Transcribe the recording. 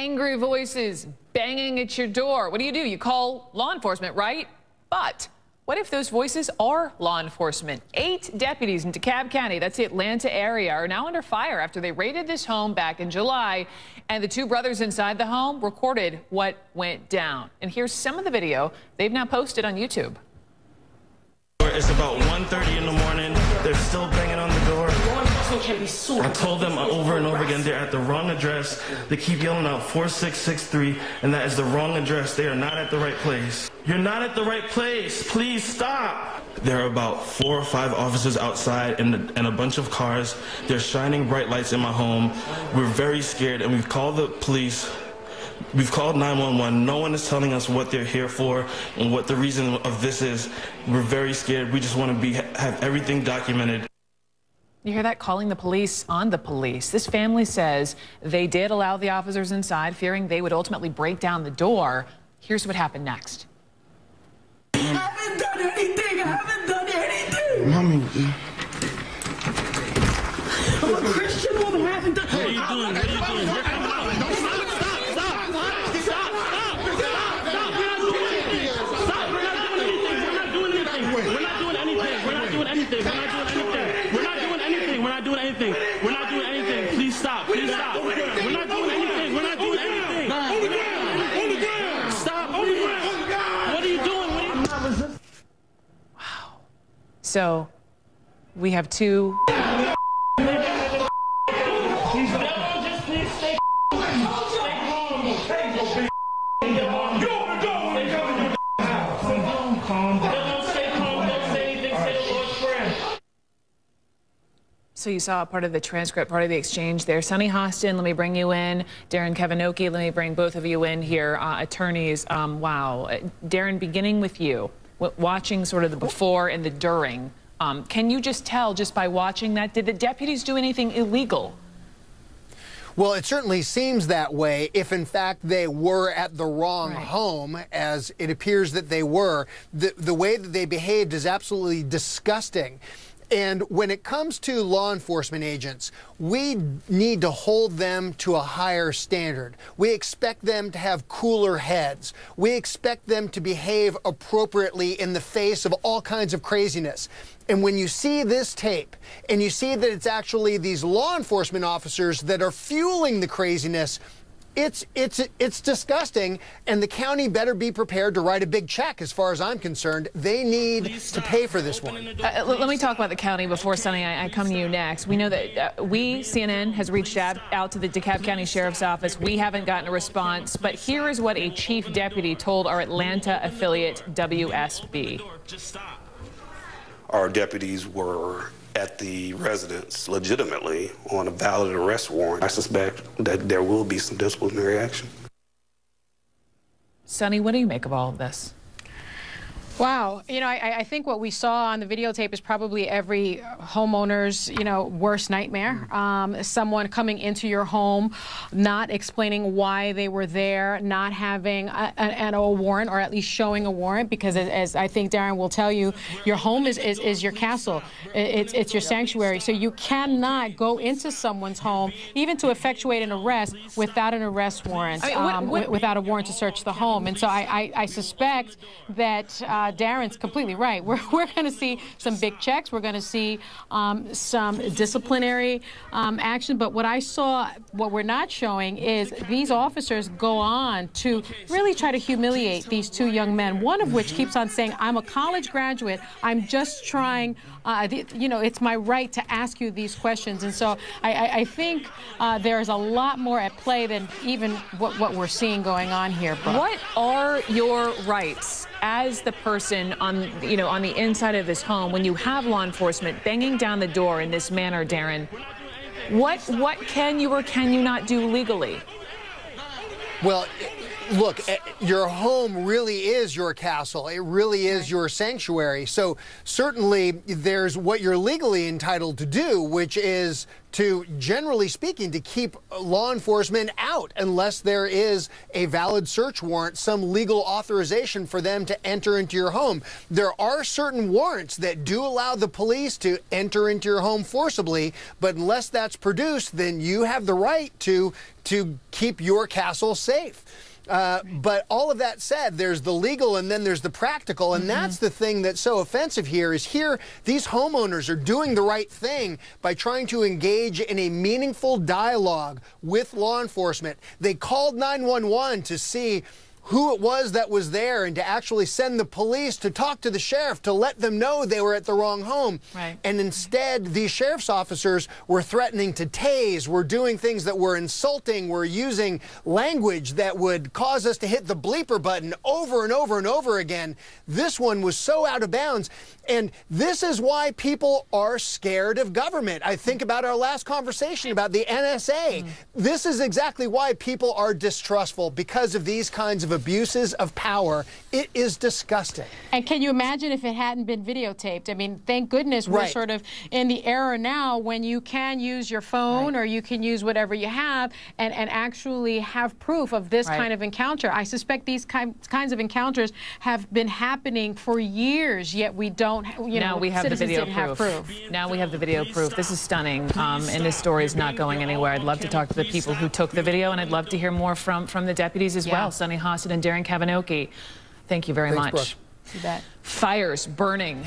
angry voices banging at your door. What do? You call law enforcement, right? But what if those voices are law enforcement? 8 deputies in DeKalb County, that's the Atlanta area, are now under fire after they raided this home back in July, and the 2 brothers inside the home recorded what went down. And here's some of the video they've now posted on YouTube. It's about 1:30 in the morning. They're still banging on the door. I told them over and over again they're at the wrong address. They keep yelling out 4663, and that is the wrong address. They are not at the right place. You're not at the right place. Please stop. There are about 4 or 5 officers outside and a bunch of cars. They're shining bright lights in my home. We're very scared, and we've called the police. We've called 911. No one is telling us what they're here for and what the reason of this is. We're very scared. We just want to have everything documented. You hear that? Calling the police on the police. This family says they did allow the officers inside, fearing they would ultimately break down the door. Here's what happened next. I haven't done anything. I haven't done anything. Mommy. I'm a Christian woman. I haven't done anything. What are you doing? What are you doing? We're not doing anything. Please stop. Please stop. We're not doing anything. We're not doing anything. Stop. What are you doing? Wow. So we have 2. So you saw part of the transcript, part of the exchange there. Sonny Hostin, let me bring you in. Darren Kavanoki, let me bring both of you in here. Attorneys, wow. Darren, beginning with you, watching sort of the before and the during, can you just tell, just by watching that, did the deputies do anything illegal? Well, it certainly seems that way if, in fact, they were at the wrong home, as it appears that they were. The way that they behaved is absolutely disgusting. And when it comes to law enforcement agents, we need to hold them to a higher standard. We expect them to have cooler heads. We expect them to behave appropriately in the face of all kinds of craziness. And when you see this tape and you see that it's actually these law enforcement officers that are fueling the craziness, it's disgusting, and the county better be prepared to write a big check. As far as I'm concerned, they need to pay for this one. Let me talk about the county before, Sonny, I come to you next. We know that CNN has reached out to the DeKalb County Sheriff's Office. We haven't gotten a response, but here is what a chief deputy told our Atlanta affiliate WSB. Our deputies were at the residence legitimately on a valid arrest warrant. I suspect that there will be some disciplinary action. Sonny, what do you make of all of this? Wow. You know, I think what we saw on the videotape is probably every homeowner's, worst nightmare. Someone coming into your home, not explaining why they were there, not having a warrant, or at least showing a warrant, because as I think Darren will tell you, your home is your castle. It's your sanctuary. So you cannot go into someone's home, even to effectuate an arrest, without an arrest warrant, without a warrant to search the home. And so I suspect that Darren's completely right. We're going to see some big checks. We're going to see some disciplinary action. But what I saw, what we're not showing, is these officers go on to really try to humiliate these 2 young men, one of which keeps on saying, I'm a college graduate. I'm just trying, it's my right to ask you these questions. And so I think there's a lot more at play than even what we're seeing going on here, Brooke. What are your rights as the person on the inside of this home when you have law enforcement banging down the door in this manner, Darren? What can you or can you not do legally? Well, look, your home really is your castle. It really is your sanctuary. So certainly there's what you're legally entitled to do, which is to, generally speaking, to keep law enforcement out unless there is a valid search warrant, some legal authorization for them to enter into your home. There are certain warrants that do allow the police to enter into your home forcibly, but unless that's produced, then you have the right to keep your castle safe. But all of that said, there's the legal and then there's the practical, and that's the thing that's so offensive here. Is here these homeowners are doing the right thing by trying to engage in a meaningful dialogue with law enforcement. They called 911 to see who it was that was there and to actually send the police to talk to the sheriff to let them know they were at the wrong home. Right. And instead, these sheriff's officers were threatening to tase, were doing things that were insulting, were using language that would cause us to hit the bleeper button over and over and over again. This one was so out of bounds. And this is why people are scared of government. I think about our last conversation about the NSA. This is exactly why people are distrustful, because of these kinds of abuses of power. It is disgusting. And can you imagine if it hadn't been videotaped? I mean, thank goodness we're sort of in the era now when you can use your phone or you can use whatever you have and actually have proof of this kind of encounter. I suspect these kinds of encounters have been happening for years, yet we don't, now we have the video proof. Now we have the video proof. This is stunning, and this story is not going anywhere. I'd love to talk to the people who took the video, and I'd love to hear more from the deputies as well, Sonny Hassett and Darren Kavanoki. Thank you very much. Brooke. You bet. Fires burning